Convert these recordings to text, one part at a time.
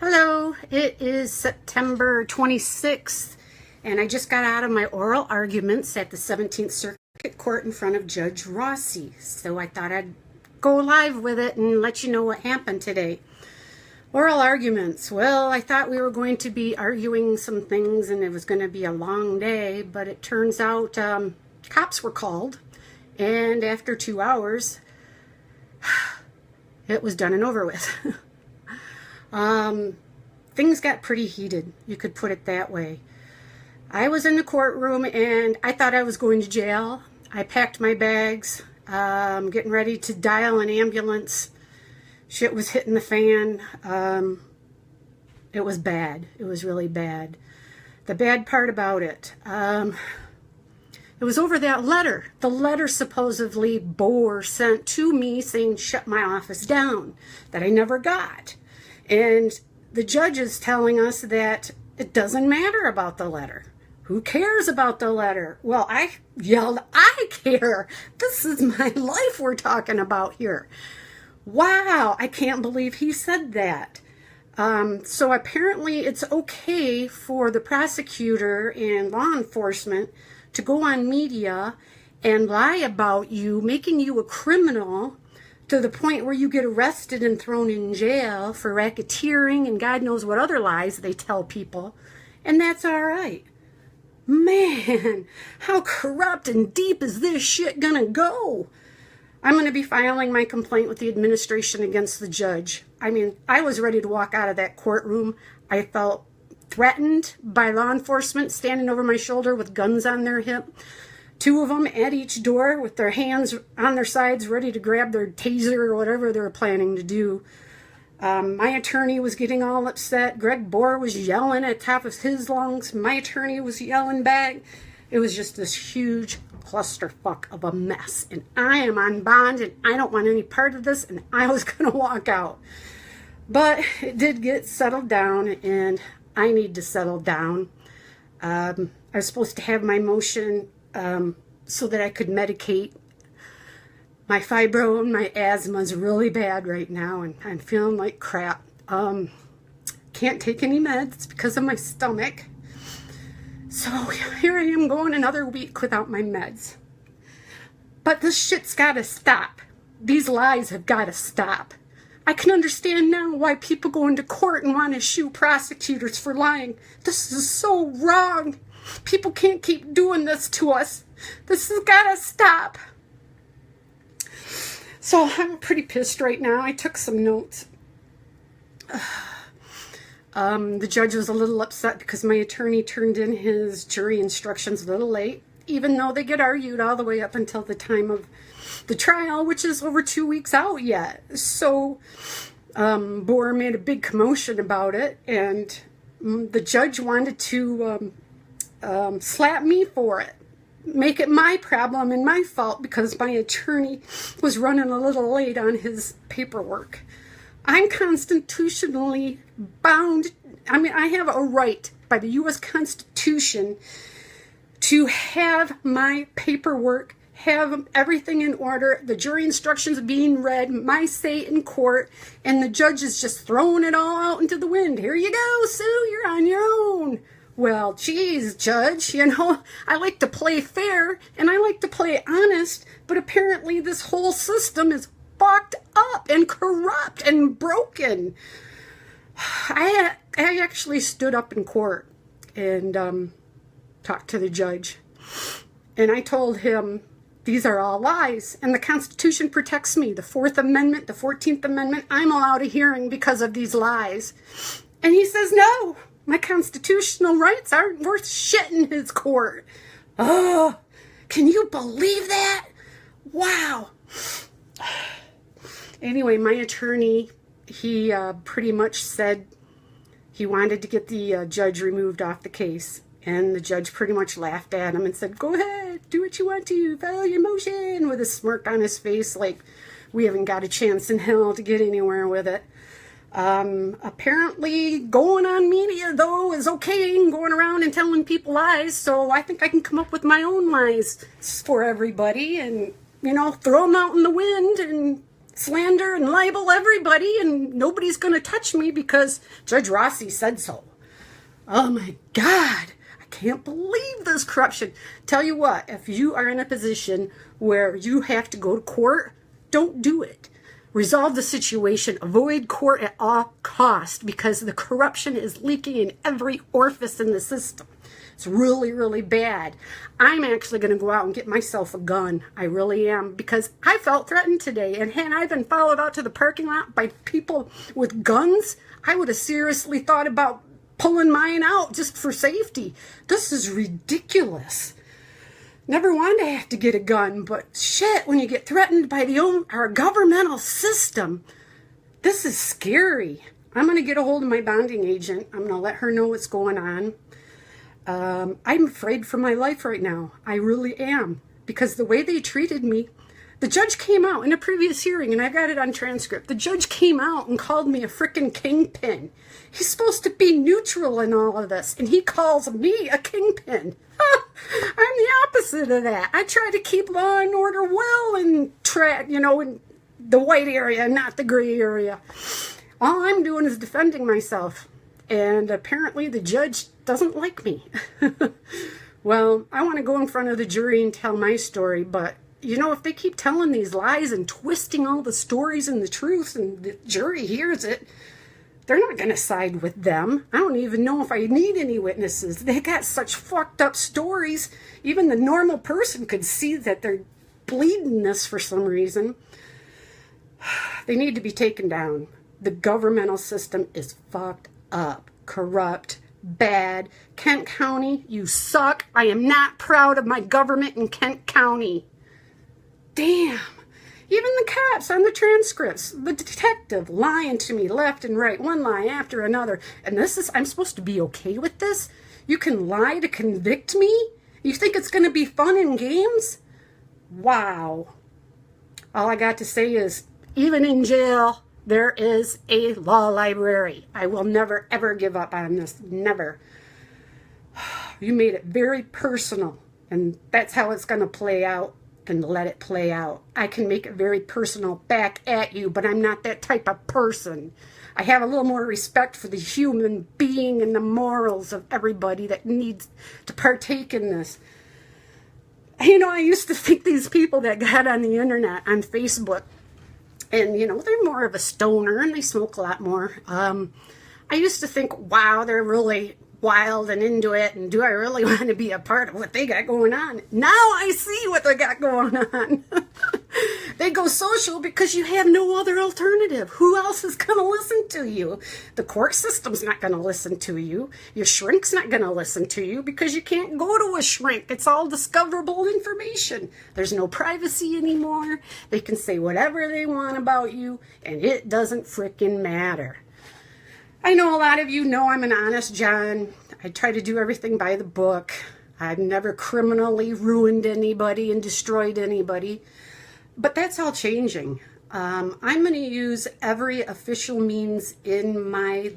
Hello, it is September 26th, and I just got out of my oral arguments at the 17th Circuit Court in front of Judge Rossi. So I thought I'd go live with it and let you know what happened today. Oral arguments. Well, I thought we were going to be arguing some things and it was going to be a long day, but it turns out cops were called, and after 2 hours, it was done and over with. Things got pretty heated, you could put it that way. I was in the courtroom and I thought I was going to jail. I packed my bags, getting ready to dial an ambulance. Shit was hitting the fan. It was bad. It was really bad. The bad part about it, it was over that letter. The letter supposedly Boer sent to me saying shut my office down, that I never got. And the judge is telling us that it doesn't matter about the letter. Who cares about the letter? Well, I yelled, I care. This is my life we're talking about here. Wow, I can't believe he said that. So apparently it's okay for the prosecutor and law enforcement to go on media and lie about you, making you a criminal, to the point where you get arrested and thrown in jail for racketeering and God knows what other lies they tell people. And that's all right. Man, how corrupt and deep is this shit gonna go? I'm gonna be filing my complaint with the administration against the judge. I mean, I was ready to walk out of that courtroom. I felt threatened by law enforcement standing over my shoulder with guns on their hip. 2 of them at each door with their hands on their sides ready to grab their taser or whatever they were planning to do. My attorney was getting all upset. Boer was yelling at the top of his lungs. My attorney was yelling back. It was just this huge clusterfuck of a mess. And I am on bond and I don't want any part of this, and I was going to walk out. But it did get settled down and I need to settle down. I was supposed to have my motion so that I could medicate. My fibro and my asthma is really bad right now and I'm feeling like crap. Can't take any meds because of my stomach. So here I am going another week without my meds. But this shit's gotta stop. These lies have gotta stop. I can understand now why people go into court and want to shoot prosecutors for lying. This is so wrong. People can't keep doing this to us. This has got to stop. So I'm pretty pissed right now. I took some notes. The judge was a little upset because my attorney turned in his jury instructions a little late, even though they get argued all the way up until the time of the trial, which is over 2 weeks out yet. So Boer made a big commotion about it, and the judge wanted to slap me for it, make it my problem and my fault because my attorney was running a little late on his paperwork. I'm constitutionally bound. I mean, I have a right by the U.S. Constitution to have my paperwork, have everything in order, the jury instructions being read, my say in court, and the judge is just throwing it all out into the wind. Here you go, Sue, you're on your own. Well, geez, Judge, you know, I like to play fair and I like to play honest, but apparently this whole system is fucked up and corrupt and broken. I actually stood up in court and talked to the judge, and I told him these are all lies and the Constitution protects me. The 4th Amendment, the 14th Amendment, I'm allowed a hearing because of these lies. And he says no. My constitutional rights aren't worth shit in his court. Oh, can you believe that? Wow. Anyway, my attorney, he pretty much said he wanted to get the judge removed off the case. And the judge pretty much laughed at him and said, go ahead, do what you want to, file your motion, with a smirk on his face like we haven't got a chance in hell to get anywhere with it. Apparently going on media though is okay, and going around and telling people lies, so I think I can come up with my own lies for everybody and, you know, throw them out in the wind and slander and libel everybody, and nobody's going to touch me because Judge Rossi said so. Oh my God, I can't believe this corruption. Tell you what, if you are in a position where you have to go to court, don't do it. Resolve the situation. Avoid court at all costs because the corruption is leaking in every orifice in the system. It's really, really bad. I'm actually going to go out and get myself a gun. I really am, because I felt threatened today. And had I been followed out to the parking lot by people with guns, I would have seriously thought about pulling mine out just for safety. This is ridiculous. Never wanted to have to get a gun, but shit, when you get threatened by our governmental system, this is scary. I'm going to get a hold of my bonding agent. I'm going to let her know what's going on. I'm afraid for my life right now. I really am. Because the way they treated me, the judge came out in a previous hearing, and I got it on transcript. The judge came out and called me a frickin' kingpin. He's supposed to be neutral in all of this, and he calls me a kingpin. I'm the opposite of that. I try to keep law and order well and in the white area, not the gray area. All I'm doing is defending myself. And apparently the judge doesn't like me. Well, I want to go in front of the jury and tell my story, but if they keep telling these lies and twisting all the stories and the truth and the jury hears it, they're not going to side with them. I don't even know if I need any witnesses. They got such fucked up stories. Even the normal person could see that they're bleeding this for some reason. They need to be taken down. The governmental system is fucked up, corrupt, bad. Kent County, you suck. I am not proud of my government in Kent County. Damn. Even the cops on the transcripts, the detective lying to me left and right, one lie after another. And I'm supposed to be okay with this? You can lie to convict me? You think it's going to be fun and games? Wow. All I got to say is, even in jail, there is a law library. I will never, ever give up on this. Never. You made it very personal, and that's how it's going to play out. Then let it play out. I can make it very personal back at you, but I'm not that type of person. I have a little more respect for the human being and the morals of everybody that needs to partake in this. I used to think these people that got on the internet, on Facebook, and, they're more of a stoner and they smoke a lot more. I used to think, wow, they're really wild and into it, and do I really want to be a part of what they got going on? Now I see what they got going on. They go social because you have no other alternative. Who else is going to listen to you? The court system's not going to listen to you. Your shrink's not going to listen to you because you can't go to a shrink. It's all discoverable information. There's no privacy anymore. They can say whatever they want about you, and it doesn't frickin' matter. I know a lot of you know I'm an honest John. I try to do everything by the book. I've never criminally ruined anybody and destroyed anybody. But that's all changing. I'm going to use every official means in my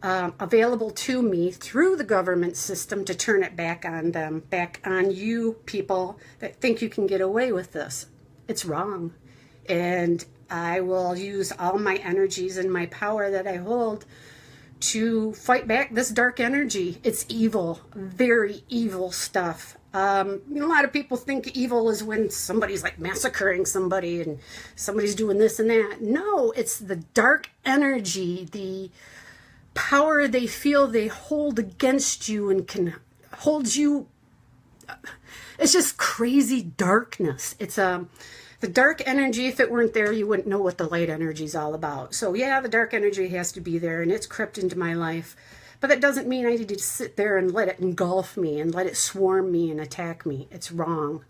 available to me through the government system to turn it back on them, back on you people that think you can get away with this. It's wrong. And I will use all my energies and my power that I hold to fight back this dark energy. It's evil, very evil stuff. A lot of people think evil is when somebody's like massacring somebody and somebody's doing this and that. No, it's the dark energy, the power they feel they hold against you and can hold you. It's just crazy darkness. It's the dark energy, if it weren't there, you wouldn't know what the light energy is all about. So yeah, the dark energy has to be there, and it's crept into my life. But that doesn't mean I need to sit there and let it engulf me and let it swarm me and attack me. It's wrong.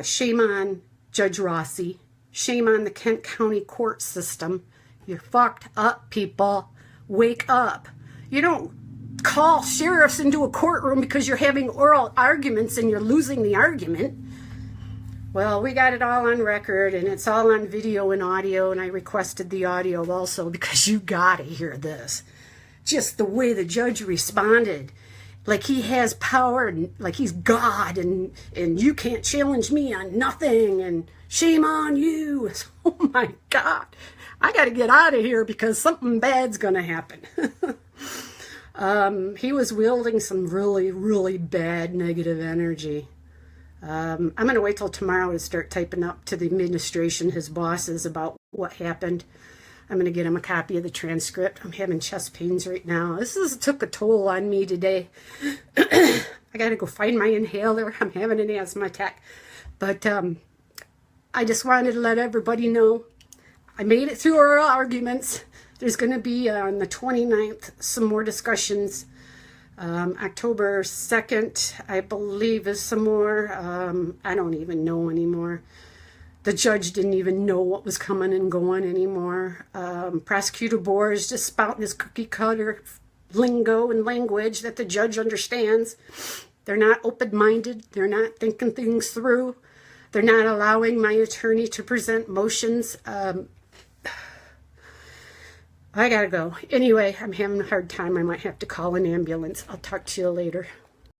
Shame on Judge Rossi. Shame on the Kent County court system. You're fucked up, people. Wake up. You don't call sheriffs into a courtroom because you're having oral arguments and you're losing the argument. Well, we got it all on record, and it's all on video and audio, and I requested the audio also because you gotta hear this. Just the way the judge responded. like he has power, and like he's God, and you can't challenge me on nothing, and shame on you. Oh my God, I got to get out of here because something bad's going to happen. He was wielding some really, really bad negative energy. I'm going to wait till tomorrow to start typing up to the administration, his bosses, about what happened. I'm going to get him a copy of the transcript. I'm having chest pains right now. Took a toll on me today. I got to go find my inhaler. I'm having an asthma attack. But I just wanted to let everybody know I made it through our arguments. There's going to be on the 29th some more discussions. October 2nd, I believe, is some more. I don't even know anymore. The judge didn't even know what was coming and going anymore. Prosecutor Boer is just spouting his cookie cutter lingo and language that the judge understands. They're not open-minded. They're not thinking things through. They're not allowing my attorney to present motions. I gotta go. Anyway, I'm having a hard time. I might have to call an ambulance. I'll talk to you later.